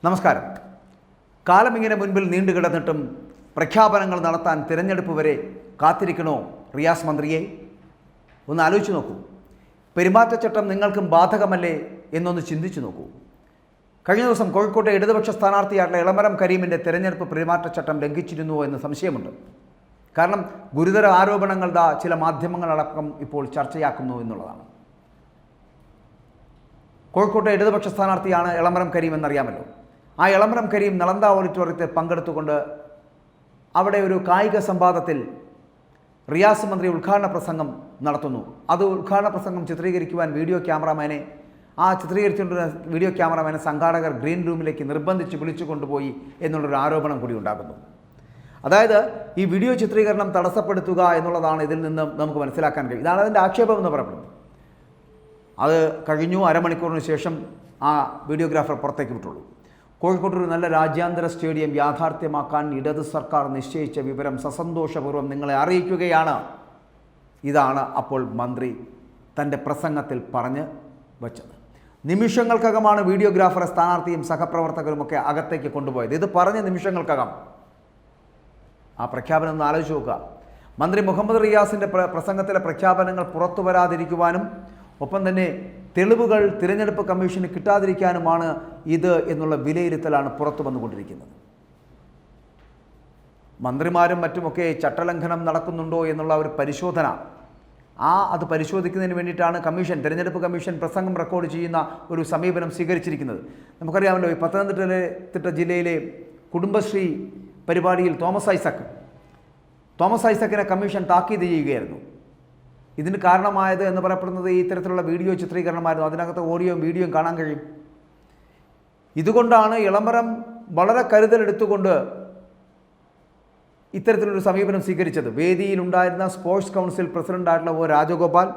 നമസ്കാരം. കാലമിങ്ങനെ മുൻപിൽ നീണ്ടുകിടന്നിട്ടും പ്രഖ്യാപനങ്ങൾ നടത്താൻ തിരഞ്ഞെടുപ്പ് വരെ കാത്തിരിക്കണോ റിയാസ് മന്ത്രിയെ? ഒന്ന് ആലോചിച്ച് നോക്കൂ. പെരുമാറ്റച്ചട്ടം നിങ്ങൾക്കും ബാധകമല്ലേ എന്നൊന്ന് ചിന്തിച്ചു നോക്കൂ. കഴിഞ്ഞ ദിവസം കോഴിക്കോട്ടെ ഇടതുപക്ഷ സ്ഥാനാർത്ഥിയായിട്ടുള്ള ഇളമരം കരീമിൻ്റെ തിരഞ്ഞെടുപ്പ് പെരുമാറ്റച്ചട്ടം ലംഘിച്ചിരുന്നുവോ എന്ന് സംശയമുണ്ട്. കാരണം ഗുരുതര ആരോപണങ്ങൾ ചില മാധ്യമങ്ങളടക്കം ഇപ്പോൾ ചർച്ചയാക്കുന്നു എന്നുള്ളതാണ്. കോഴിക്കോട്ടെ ഇടതുപക്ഷ സ്ഥാനാർത്ഥിയാണ് ഇളമരം കരീം എന്നറിയാമല്ലോ. ആ ഇളമരം കരീം നളന്ദ ഓഡിറ്റോറിയത്തിൽ പങ്കെടുത്തുകൊണ്ട് അവിടെ ഒരു കായിക സംവാദത്തിൽ റിയാസ് മന്ത്രി ഉദ്ഘാടന പ്രസംഗം നടത്തുന്നു. അത് ഉദ്ഘാടന പ്രസംഗം ചിത്രീകരിക്കുവാൻ വീഡിയോ ക്യാമറാമാനെ സംഘാടകർ ഗ്രീൻ റൂമിലേക്ക് നിർബന്ധിച്ച് വിളിച്ചു കൊണ്ടുപോയി എന്നുള്ളൊരു ആരോപണം കൂടി ഉണ്ടാകുന്നു. അതായത് ഈ വീഡിയോ ചിത്രീകരണം തടസ്സപ്പെടുത്തുക എന്നുള്ളതാണ് ഇതിൽ നിന്ന് നമുക്ക് മനസ്സിലാക്കാൻ കഴിയും. ഇതാണ് അതിൻ്റെ ആക്ഷേപം എന്ന് പറയപ്പെടുന്നത്. അത് കഴിഞ്ഞു. അരമണിക്കൂറിന് ശേഷം ആ വീഡിയോഗ്രാഫർ പുറത്തേക്ക് വിട്ടുള്ളൂ. കോഴിക്കോട്ട് ഒരു നല്ല രാജ്യാന്തര സ്റ്റേഡിയം യാഥാർത്ഥ്യമാക്കാൻ ഇടത് സർക്കാർ നിശ്ചയിച്ച വിവരം സസന്തോഷപൂർവ്വം നിങ്ങളെ അറിയിക്കുകയാണ്. ഇതാണ് അപ്പോൾ മന്ത്രി തൻ്റെ പ്രസംഗത്തിൽ പറഞ്ഞ് വച്ചത്. നിമിഷങ്ങൾക്കകമാണ് വീഡിയോഗ്രാഫറെ സ്ഥാനാർത്ഥിയും സഹപ്രവർത്തകരുമൊക്കെ അകത്തേക്ക് കൊണ്ടുപോയത്. ഇത് പറഞ്ഞ നിമിഷങ്ങൾക്കകം. ആ പ്രഖ്യാപനം ഒന്ന് ആലോചിച്ച് നോക്കുക. മന്ത്രി മുഹമ്മദ് റിയാസിൻ്റെ പ്രസംഗത്തിലെ പ്രഖ്യാപനങ്ങൾ പുറത്തു വരാതിരിക്കുവാനും ഒപ്പം തന്നെ തെളിവുകൾ തിരഞ്ഞെടുപ്പ് കമ്മീഷന് കിട്ടാതിരിക്കാനുമാണ് ഇത് എന്നുള്ള വിലയിരുത്തലാണ് പുറത്തു വന്നുകൊണ്ടിരിക്കുന്നത്. മന്ത്രിമാരും മറ്റുമൊക്കെ ചട്ടലംഘനം നടക്കുന്നുണ്ടോ എന്നുള്ള ഒരു പരിശോധന അത് പരിശോധിക്കുന്നതിന് വേണ്ടിയിട്ടാണ് തിരഞ്ഞെടുപ്പ് കമ്മീഷൻ പ്രസംഗം റെക്കോർഡ് ചെയ്യുന്ന ഒരു സമീപനം സ്വീകരിച്ചിരിക്കുന്നത്. നമുക്കറിയാമല്ലോ, ഈ പത്തനംതിട്ട ജില്ലയിലെ കുടുംബശ്രീ പരിപാടിയിൽ തോമസ് ഐസക്കിനെ കമ്മീഷൻ താക്കീത് ചെയ്യുകയായിരുന്നു. ഇതിന് കാരണമായത് എന്ന് പറയപ്പെടുന്നത് ഈ ഇത്തരത്തിലുള്ള വീഡിയോ ചിത്രീകരണമായിരുന്നു. അതിനകത്ത് ഓഡിയോയും വീഡിയോയും കാണാൻ കഴിയും. ഇതുകൊണ്ടാണ് ഇളമരം വളരെ കരുതലെടുത്തുകൊണ്ട് ഇത്തരത്തിലൊരു സമീപനം സ്വീകരിച്ചത്. വേദിയിലുണ്ടായിരുന്ന സ്പോർട്സ് കൗൺസിൽ പ്രസിഡൻ്റായിട്ടുള്ള രാജഗോപാൽ,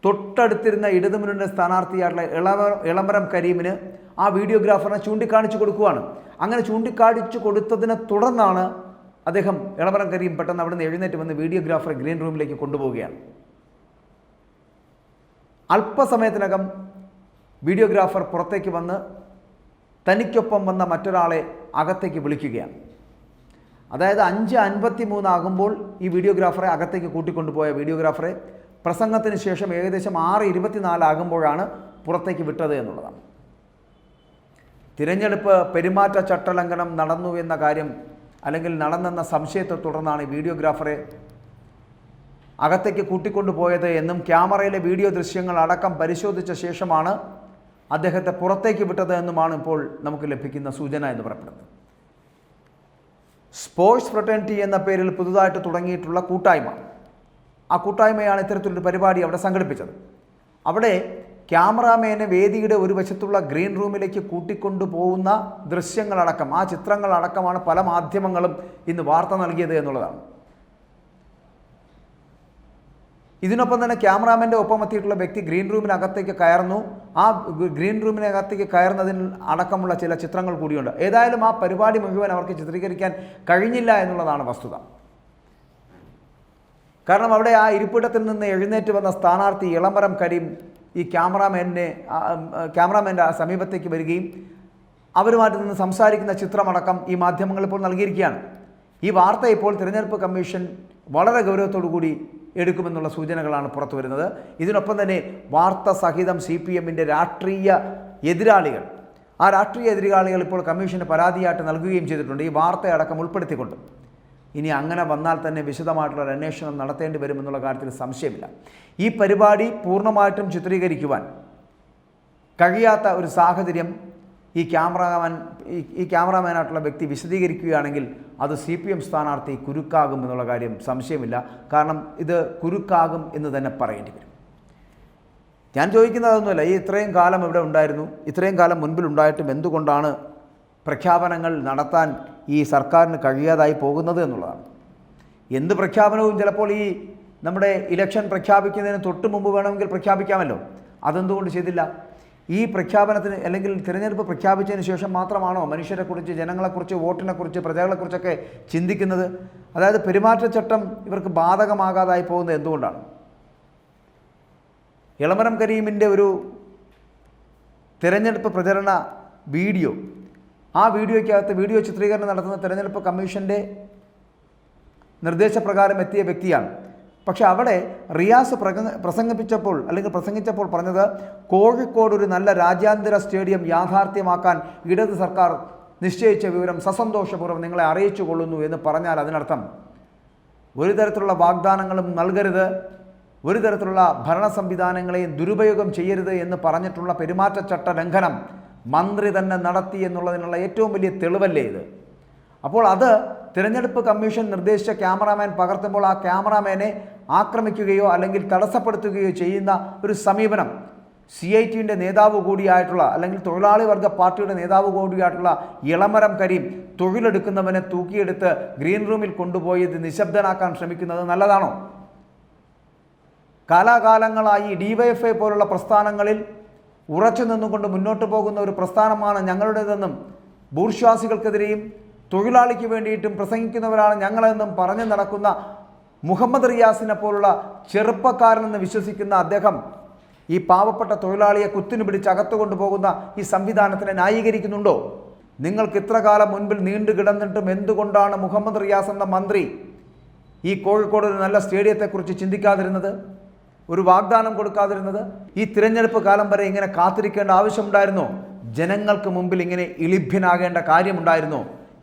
തൊട്ടടുത്തിരുന്ന ഇടതുമുന്നണിയുടെ സ്ഥാനാർത്ഥിയായിട്ടുള്ള ഇളമരം കരീമിന് ആ വീഡിയോഗ്രാഫറിനെ ചൂണ്ടിക്കാണിച്ചു കൊടുക്കുകയാണ്. അങ്ങനെ ചൂണ്ടിക്കാണിച്ചു കൊടുത്തതിനെ തുടർന്നാണ് അദ്ദേഹം ഇളമരം കരീം പെട്ടെന്ന് അവിടെ നിന്ന് എഴുന്നേറ്റ് വന്ന് വീഡിയോഗ്രാഫറെ ഗ്രീൻ റൂമിലേക്ക് കൊണ്ടുപോവുകയാണ്. അല്പസമയത്തിനകം വീഡിയോഗ്രാഫർ പുറത്തേക്ക് വന്ന് തനിക്കൊപ്പം വന്ന മറ്റൊരാളെ അകത്തേക്ക് വിളിക്കുകയാണ്. അതായത് 5:53 ആകുമ്പോൾ ഈ വീഡിയോഗ്രാഫറെ അകത്തേക്ക് കൂട്ടിക്കൊണ്ടുപോയ വീഡിയോഗ്രാഫറെ പ്രസംഗത്തിന് ശേഷം ഏകദേശം 6:24 ആകുമ്പോഴാണ് പുറത്തേക്ക് വിട്ടത് എന്നുള്ളതാണ്. തിരഞ്ഞെടുപ്പ് പെരുമാറ്റ ചട്ടലംഘനം നടന്നു എന്ന കാര്യം അല്ലെങ്കിൽ നടന്നെന്ന സംശയത്തെ തുടർന്നാണ് ഈ വീഡിയോഗ്രാഫറെ അകത്തേക്ക് കൂട്ടിക്കൊണ്ടുപോയത് എന്നും ക്യാമറയിലെ വീഡിയോ ദൃശ്യങ്ങൾ അടക്കം പരിശോധിച്ച ശേഷമാണ് അദ്ദേഹത്തെ പുറത്തേക്ക് വിട്ടത് എന്നുമാണ് ഇപ്പോൾ നമുക്ക് ലഭിക്കുന്ന സൂചന എന്ന് പറയപ്പെടുന്നത്. സ്പോർട്സ് ഫ്രട്ടേണിറ്റി എന്ന പേരിൽ പുതുതായിട്ട് തുടങ്ങിയിട്ടുള്ള കൂട്ടായ്മ, ആ കൂട്ടായ്മയാണ് ഇത്തരത്തിലൊരു പരിപാടി അവിടെ സംഘടിപ്പിച്ചത്. അവിടെ ക്യാമറാമാനെ വേദിയുടെ ഒരു വശത്തുള്ള ഗ്രീൻ റൂമിലേക്ക് കൂട്ടിക്കൊണ്ടുപോകുന്ന ദൃശ്യങ്ങളടക്കം, ആ ചിത്രങ്ങളടക്കമാണ് പല മാധ്യമങ്ങളും ഇന്ന് വാർത്ത നൽകിയത് എന്നുള്ളതാണ്. ഇതിനൊപ്പം തന്നെ ക്യാമറാമാൻ്റെ ഒപ്പം എത്തിയിട്ടുള്ള വ്യക്തി ഗ്രീൻ റൂമിനകത്തേക്ക് കയറുന്നു. ആ ഗ്രീൻ റൂമിനകത്തേക്ക് കയറുന്നതിന് അടക്കമുള്ള ചില ചിത്രങ്ങൾ കൂടിയുണ്ട്. ഏതായാലും ആ പരിപാടി മുഴുവൻ അവർക്ക് ചിത്രീകരിക്കാൻ കഴിഞ്ഞില്ല എന്നുള്ളതാണ് വസ്തുത. കാരണം അവിടെ ആ ഇരിപ്പിടത്തിൽ നിന്ന് എഴുന്നേറ്റ് വന്ന സ്ഥാനാർത്ഥി ഇളമരം കരീം ഈ ക്യാമറാമാൻ്റെ സമീപത്തേക്ക് വരികയും അവരുമായിട്ട് നിന്ന് സംസാരിക്കുന്ന ചിത്രമടക്കം ഈ മാധ്യമങ്ങൾ ഇപ്പോൾ നൽകിയിരിക്കുകയാണ്. ഈ വാർത്ത ഇപ്പോൾ തിരഞ്ഞെടുപ്പ് കമ്മീഷൻ വളരെ ഗൗരവത്തോടു കൂടി എടുക്കുമെന്നുള്ള സൂചനകളാണ് പുറത്തു വരുന്നത്. ഇതിനൊപ്പം തന്നെ വാർത്ത സഹിതം CPMൻ്റെ രാഷ്ട്രീയ എതിരാളികൾ ഇപ്പോൾ കമ്മീഷന് പരാതിയായിട്ട് നൽകുകയും ചെയ്തിട്ടുണ്ട്, ഈ വാർത്തയടക്കം ഉൾപ്പെടുത്തിക്കൊണ്ട്. ഇനി അങ്ങനെ വന്നാൽ തന്നെ വിശദമായിട്ടുള്ള അന്വേഷണം നടത്തേണ്ടി വരുമെന്നുള്ള കാര്യത്തിൽ സംശയമില്ല. ഈ പരിപാടി പൂർണ്ണമായിട്ടും ചിത്രീകരിക്കുവാൻ കഴിയാത്ത ഒരു സാഹചര്യം ഈ ക്യാമറാമാനായിട്ടുള്ള വ്യക്തി വിശദീകരിക്കുകയാണെങ്കിൽ അത് CPM സ്ഥാനാർത്ഥി കുരുക്കാകും എന്നുള്ള കാര്യം സംശയമില്ല. കാരണം ഇത് കുരുക്കാകും എന്ന് തന്നെ പറയേണ്ടി വരും. ഞാൻ ചോദിക്കുന്നതൊന്നുമല്ല, ഇത്രയും കാലം ഇവിടെ ഉണ്ടായിരുന്നു, ഇത്രയും കാലം മുൻപിലുണ്ടായിട്ടും എന്തുകൊണ്ടാണ് പ്രഖ്യാപനങ്ങൾ നടത്താൻ ഈ സർക്കാരിന് കഴിയാതായി പോകുന്നത് എന്നുള്ളതാണ്. എന്ത് പ്രഖ്യാപനവും ചിലപ്പോൾ ഈ നമ്മുടെ ഇലക്ഷൻ പ്രഖ്യാപിക്കുന്നതിന് തൊട്ട് മുമ്പ് വേണമെങ്കിൽ പ്രഖ്യാപിക്കാമല്ലോ. അതെന്തുകൊണ്ട് ചെയ്തില്ല? ഈ പ്രഖ്യാപനത്തിന് അല്ലെങ്കിൽ തിരഞ്ഞെടുപ്പ് പ്രഖ്യാപിച്ചതിന് ശേഷം മാത്രമാണോ മനുഷ്യരെക്കുറിച്ച്, ജനങ്ങളെക്കുറിച്ച്, വോട്ടിനെക്കുറിച്ച്, പ്രജകളെക്കുറിച്ചൊക്കെ ചിന്തിക്കുന്നത്? അതായത് പെരുമാറ്റച്ചട്ടം ഇവർക്ക് ബാധകമാകാതായി പോകുന്നത് എന്തുകൊണ്ടാണ്? ഇളമരം കരീമിൻ്റെ ഒരു തിരഞ്ഞെടുപ്പ് പ്രചരണ വീഡിയോ. ആ വീഡിയോയ്ക്കകത്ത് വീഡിയോ ചിത്രീകരണം നടത്തുന്ന തെരഞ്ഞെടുപ്പ് കമ്മീഷൻ്റെ നിർദ്ദേശപ്രകാരം എത്തിയ വ്യക്തിയാണ്. പക്ഷെ അവിടെ റിയാസ് പ്രസംഗിച്ചപ്പോൾ പറഞ്ഞത് കോഴിക്കോട് ഒരു നല്ല രാജ്യാന്തര സ്റ്റേഡിയം യാഥാർത്ഥ്യമാക്കാൻ ഇടത് സർക്കാർ നിശ്ചയിച്ച വിവരം സസന്തോഷപൂർവ്വം നിങ്ങളെ അറിയിച്ചു കൊള്ളുന്നു എന്ന് പറഞ്ഞാൽ അതിനർത്ഥം ഒരു തരത്തിലുള്ള വാഗ്ദാനങ്ങളും നൽകരുത്, ഒരു തരത്തിലുള്ള ഭരണ സംവിധാനങ്ങളെയും ദുരുപയോഗം ചെയ്യരുത് എന്ന് പറഞ്ഞിട്ടുള്ള പെരുമാറ്റച്ചട്ട ലംഘനം മന്ത്രി തന്നെ നടത്തി എന്നുള്ളതിനുള്ള ഏറ്റവും വലിയ തെളിവല്ലേ ഇത്? അപ്പോൾ അത് തിരഞ്ഞെടുപ്പ് കമ്മീഷൻ നിർദ്ദേശിച്ച ക്യാമറാമാൻ പകർത്തുമ്പോൾ ആ ക്യാമറാമാനെ ആക്രമിക്കുകയോ അല്ലെങ്കിൽ തടസ്സപ്പെടുത്തുകയോ ചെയ്യുന്ന ഒരു സമീപനം CITയുടെ നേതാവ് കൂടിയായിട്ടുള്ള അല്ലെങ്കിൽ തൊഴിലാളി വർഗ പാർട്ടിയുടെ നേതാവ് കൂടിയായിട്ടുള്ള ഇളമരം കരീം തൊഴിലെടുക്കുന്നവനെ തൂക്കിയെടുത്ത് ഗ്രീൻ റൂമിൽ കൊണ്ടുപോയത് നിശബ്ദനാക്കാൻ ശ്രമിക്കുന്നത് നല്ലതാണോ? കാലാകാലങ്ങളായി DYFI പോലുള്ള പ്രസ്ഥാനങ്ങളിൽ ഉറച്ചു നിന്നുകൊണ്ട് മുന്നോട്ട് പോകുന്ന ഒരു പ്രസ്ഥാനമാണ് ഞങ്ങളുടേതെന്നും ബൂർഷ്വാസികൾക്കെതിരെയും തൊഴിലാളിക്ക് വേണ്ടിയിട്ടും പ്രസംഗിക്കുന്നവരാണ് ഞങ്ങളെന്നും പറഞ്ഞു നടക്കുന്ന മുഹമ്മദ് റിയാസിനെ പോലുള്ള ചെറുപ്പക്കാരനെന്ന് വിശ്വസിക്കുന്ന അദ്ദേഹം ഈ പാവപ്പെട്ട തൊഴിലാളിയെ കുത്തിനു പിടിച്ച് അകത്തു കൊണ്ടുപോകുന്ന ഈ സംവിധാനത്തിനെ ന്യായീകരിക്കുന്നുണ്ടോ? നിങ്ങൾക്ക് ഇത്ര കാലം മുൻപിൽ നീണ്ടു കിടന്നിട്ടും എന്തുകൊണ്ടാണ് മുഹമ്മദ് റിയാസ് എന്ന മന്ത്രി ഈ കോഴിക്കോട് ഒരു നല്ല സ്റ്റേഡിയത്തെക്കുറിച്ച് ചിന്തിക്കാതിരുന്നത്, ഒരു വാഗ്ദാനം കൊടുക്കാതിരുന്നത്? ഈ തിരഞ്ഞെടുപ്പ് കാലം വരെ ഇങ്ങനെ കാത്തിരിക്കേണ്ട ആവശ്യമുണ്ടായിരുന്നോ? ജനങ്ങൾക്ക് മുമ്പിൽ ഇങ്ങനെ ഇളിഭ്യനാകേണ്ട കാര്യമുണ്ടായിരുന്നോ?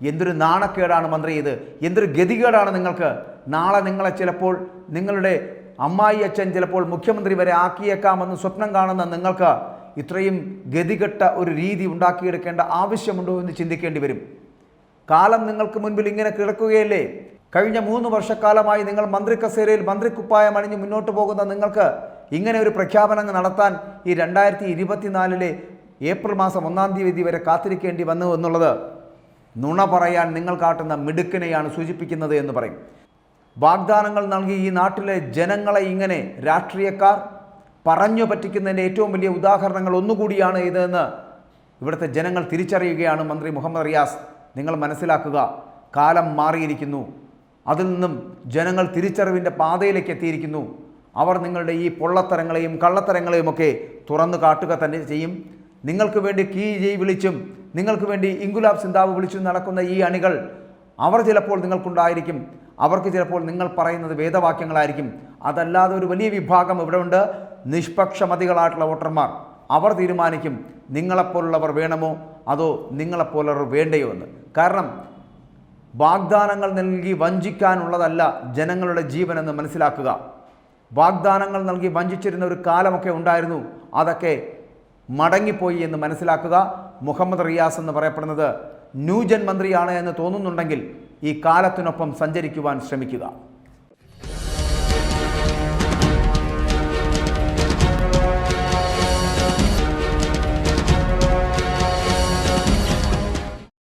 എന്തൊരു നാണക്കേടാണ് മന്ത്രി ഇത്, എന്തൊരു ഗതികേടാണ് നിങ്ങൾക്ക്. നാളെ നിങ്ങളെ ചിലപ്പോൾ നിങ്ങളുടെ അമ്മായി അച്ഛൻ ചിലപ്പോൾ മുഖ്യമന്ത്രി വരെ ആക്കിയേക്കാമെന്ന് സ്വപ്നം കാണുന്ന നിങ്ങൾക്ക് ഇത്രയും ഗതികെട്ട ഒരു രീതി ഉണ്ടാക്കിയെടുക്കേണ്ട ആവശ്യമുണ്ടോ എന്ന് ചിന്തിക്കേണ്ടി വരും. കാലം നിങ്ങൾക്ക് മുൻപിൽ ഇങ്ങനെ കിടക്കുകയല്ലേ? കഴിഞ്ഞ 3 വർഷക്കാലമായി നിങ്ങൾ മന്ത്രി കസേരയിൽ മന്ത്രിക്കുപ്പായം അണിഞ്ഞ് മുന്നോട്ട് പോകുന്ന നിങ്ങൾക്ക് ഇങ്ങനെ ഒരു പ്രഖ്യാപനം നടത്താൻ ഈ 2024 ഏപ്രിൽ മാസം 1-ാം തീയതി വരെ കാത്തിരിക്കേണ്ടി വന്നു എന്നുള്ളത് നുണ പറയാൻ നിങ്ങൾ കാട്ടുന്ന മിടുക്കിനെയാണ് സൂചിപ്പിക്കുന്നത് എന്ന് പറയും. വാഗ്ദാനങ്ങൾ നൽകി ഈ നാട്ടിലെ ജനങ്ങളെ ഇങ്ങനെ രാഷ്ട്രീയക്കാർ പറഞ്ഞു പറ്റിക്കുന്നതിൻ്റെ ഏറ്റവും വലിയ ഉദാഹരണങ്ങൾ ഒന്നുകൂടിയാണ് ഇതെന്ന് ഇവിടുത്തെ ജനങ്ങൾ തിരിച്ചറിയുകയാണ്. മന്ത്രി മുഹമ്മദ് റിയാസ്, നിങ്ങൾ മനസ്സിലാക്കുക, കാലം മാറിയിരിക്കുന്നു. അതിൽ നിന്നും ജനങ്ങൾ തിരിച്ചറിവിൻ്റെ പാതയിലേക്ക് എത്തിയിരിക്കുന്നു. അവർ നിങ്ങളുടെ ഈ പൊള്ളത്തരങ്ങളെയും കള്ളത്തരങ്ങളെയും ഒക്കെ തുറന്നു കാട്ടുക തന്നെ ചെയ്യും. നിങ്ങൾക്ക് വേണ്ടി കീ ജയ് വിളിച്ചും നിങ്ങൾക്ക് വേണ്ടി ഇൻകുലാബ് സിന്ദാബ് വിളിച്ചും നടക്കുന്ന ഈ അണികൾ അവർ ചിലപ്പോൾ നിങ്ങൾക്കുണ്ടായിരിക്കും. അവർക്ക് ചിലപ്പോൾ നിങ്ങൾ പറയുന്നത് വേദവാക്യങ്ങളായിരിക്കും. അതല്ലാതെ ഒരു വലിയ വിഭാഗം ഇവിടെ ഉണ്ട്, നിഷ്പക്ഷമതികളായിട്ടുള്ള വോട്ടർമാർ. അവർ തീരുമാനിക്കും നിങ്ങളെപ്പോലുള്ളവർ വേണമോ അതോ നിങ്ങളെപ്പോലുള്ളവർ വേണ്ടയോ എന്ന്. കാരണം വാഗ്ദാനങ്ങൾ നൽകി വഞ്ചിക്കാനുള്ളതല്ല ജനങ്ങളുടെ ജീവനെന്ന് മനസ്സിലാക്കുക. വാഗ്ദാനങ്ങൾ നൽകി വഞ്ചിച്ചിരുന്ന ഒരു കാലമൊക്കെ ഉണ്ടായിരുന്നു, അതൊക്കെ മടങ്ങിപ്പോയി എന്ന് മനസ്സിലാക്കുക. മുഹമ്മദ് റിയാസ് എന്ന് പറയപ്പെടുന്നത് ന്യൂജൻ മന്ത്രിയാണ് എന്ന് തോന്നുന്നുണ്ടെങ്കിൽ ഈ കാലത്തിനൊപ്പം സഞ്ചരിക്കുവാൻ ശ്രമിക്കുക.